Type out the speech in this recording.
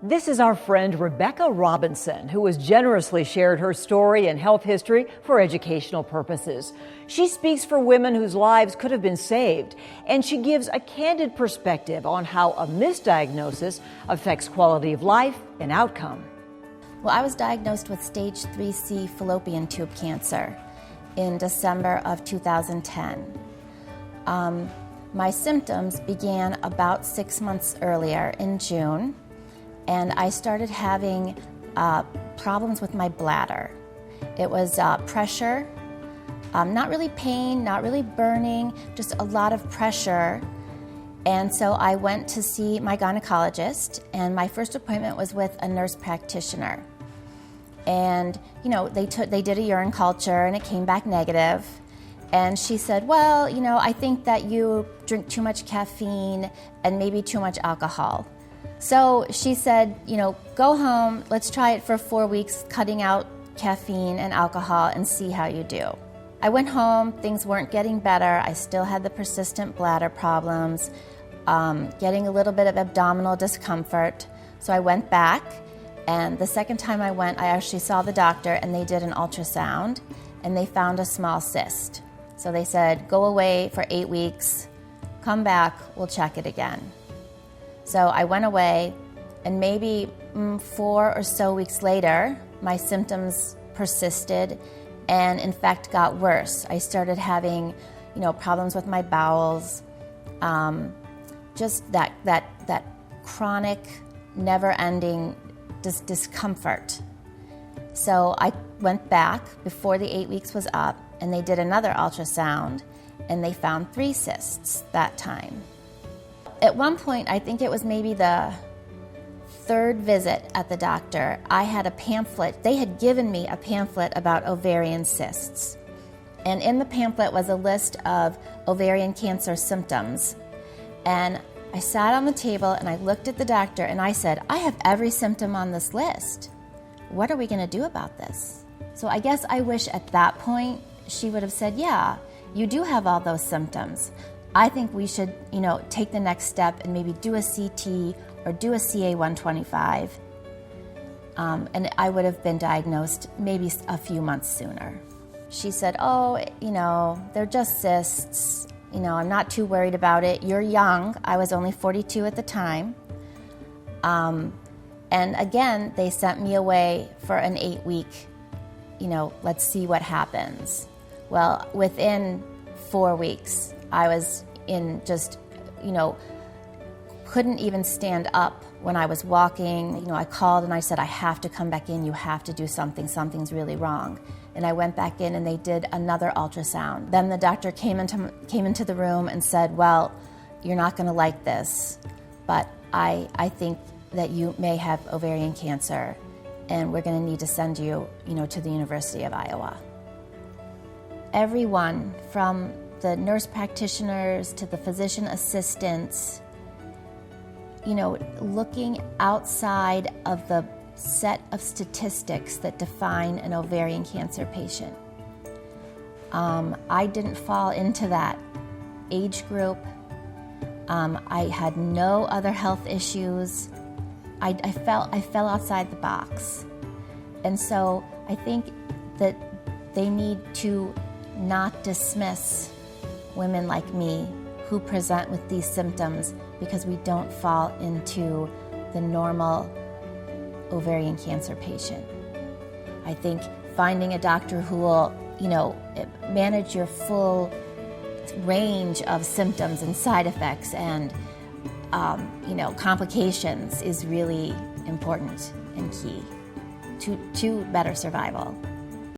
This is our friend Rebecca Robinson, who has generously shared her story and health history for educational purposes. She speaks for women whose lives could have been saved, and she gives a candid perspective on how a misdiagnosis affects quality of life and outcome. Well, I was diagnosed with stage 3C fallopian tube cancer in December of 2010. My symptoms began about 6 months earlier in June. And I started having problems with my bladder. It was pressure, not really pain, not really burning, just a lot of pressure. And so I went to see my gynecologist, and my first appointment was with a nurse practitioner. And they did a urine culture, and it came back negative. And she said, well, I think that you drink too much caffeine and maybe too much alcohol. So she said, go home, let's try it for 4 weeks, cutting out caffeine and alcohol and see how you do. I went home, things weren't getting better. I still had the persistent bladder problems, getting a little bit of abdominal discomfort. So I went back, and the second time I went, I actually saw the doctor, and they did an ultrasound, and they found a small cyst. So they said, go away for 8 weeks, come back, we'll check it again. So I went away, and maybe 4 or so weeks later, my symptoms persisted and in fact got worse. I started having, problems with my bowels, just that chronic, never-ending discomfort. So I went back before the 8 weeks was up, and they did another ultrasound, and they found 3 cysts that time. At one point, I think it was maybe the 3rd visit at the doctor, I had a pamphlet. They had given me a pamphlet about ovarian cysts. And in the pamphlet was a list of ovarian cancer symptoms. And I sat on the table and I looked at the doctor and I said, I have every symptom on this list. What are we going to do about this? So I guess I wish at that point she would have said, yeah, you do have all those symptoms. I think we should, take the next step and maybe do a CT or do a CA-125. And I would have been diagnosed maybe a few months sooner. She said, oh, they're just cysts. I'm not too worried about it. You're young. I was only 42 at the time. And again, they sent me away for an 8-week, let's see what happens. Well, within 4 weeks, I was in just, couldn't even stand up when I was walking. I called and I said, I have to come back in. You have to do something. Something's really wrong. And I went back in and they did another ultrasound. Then the doctor came into the room and said, well, you're not going to like this, but I think that you may have ovarian cancer, and we're going to need to send you, to the University of Iowa. Everyone from the nurse practitioners to the physician assistants, looking outside of the set of statistics that define an ovarian cancer patient. I didn't fall into that age group. I had no other health issues. I fell outside the box. And so I think that they need to not dismiss women like me who present with these symptoms because we don't fall into the normal ovarian cancer patient. I think finding a doctor who will, manage your full range of symptoms and side effects and, complications is really important and key to better survival.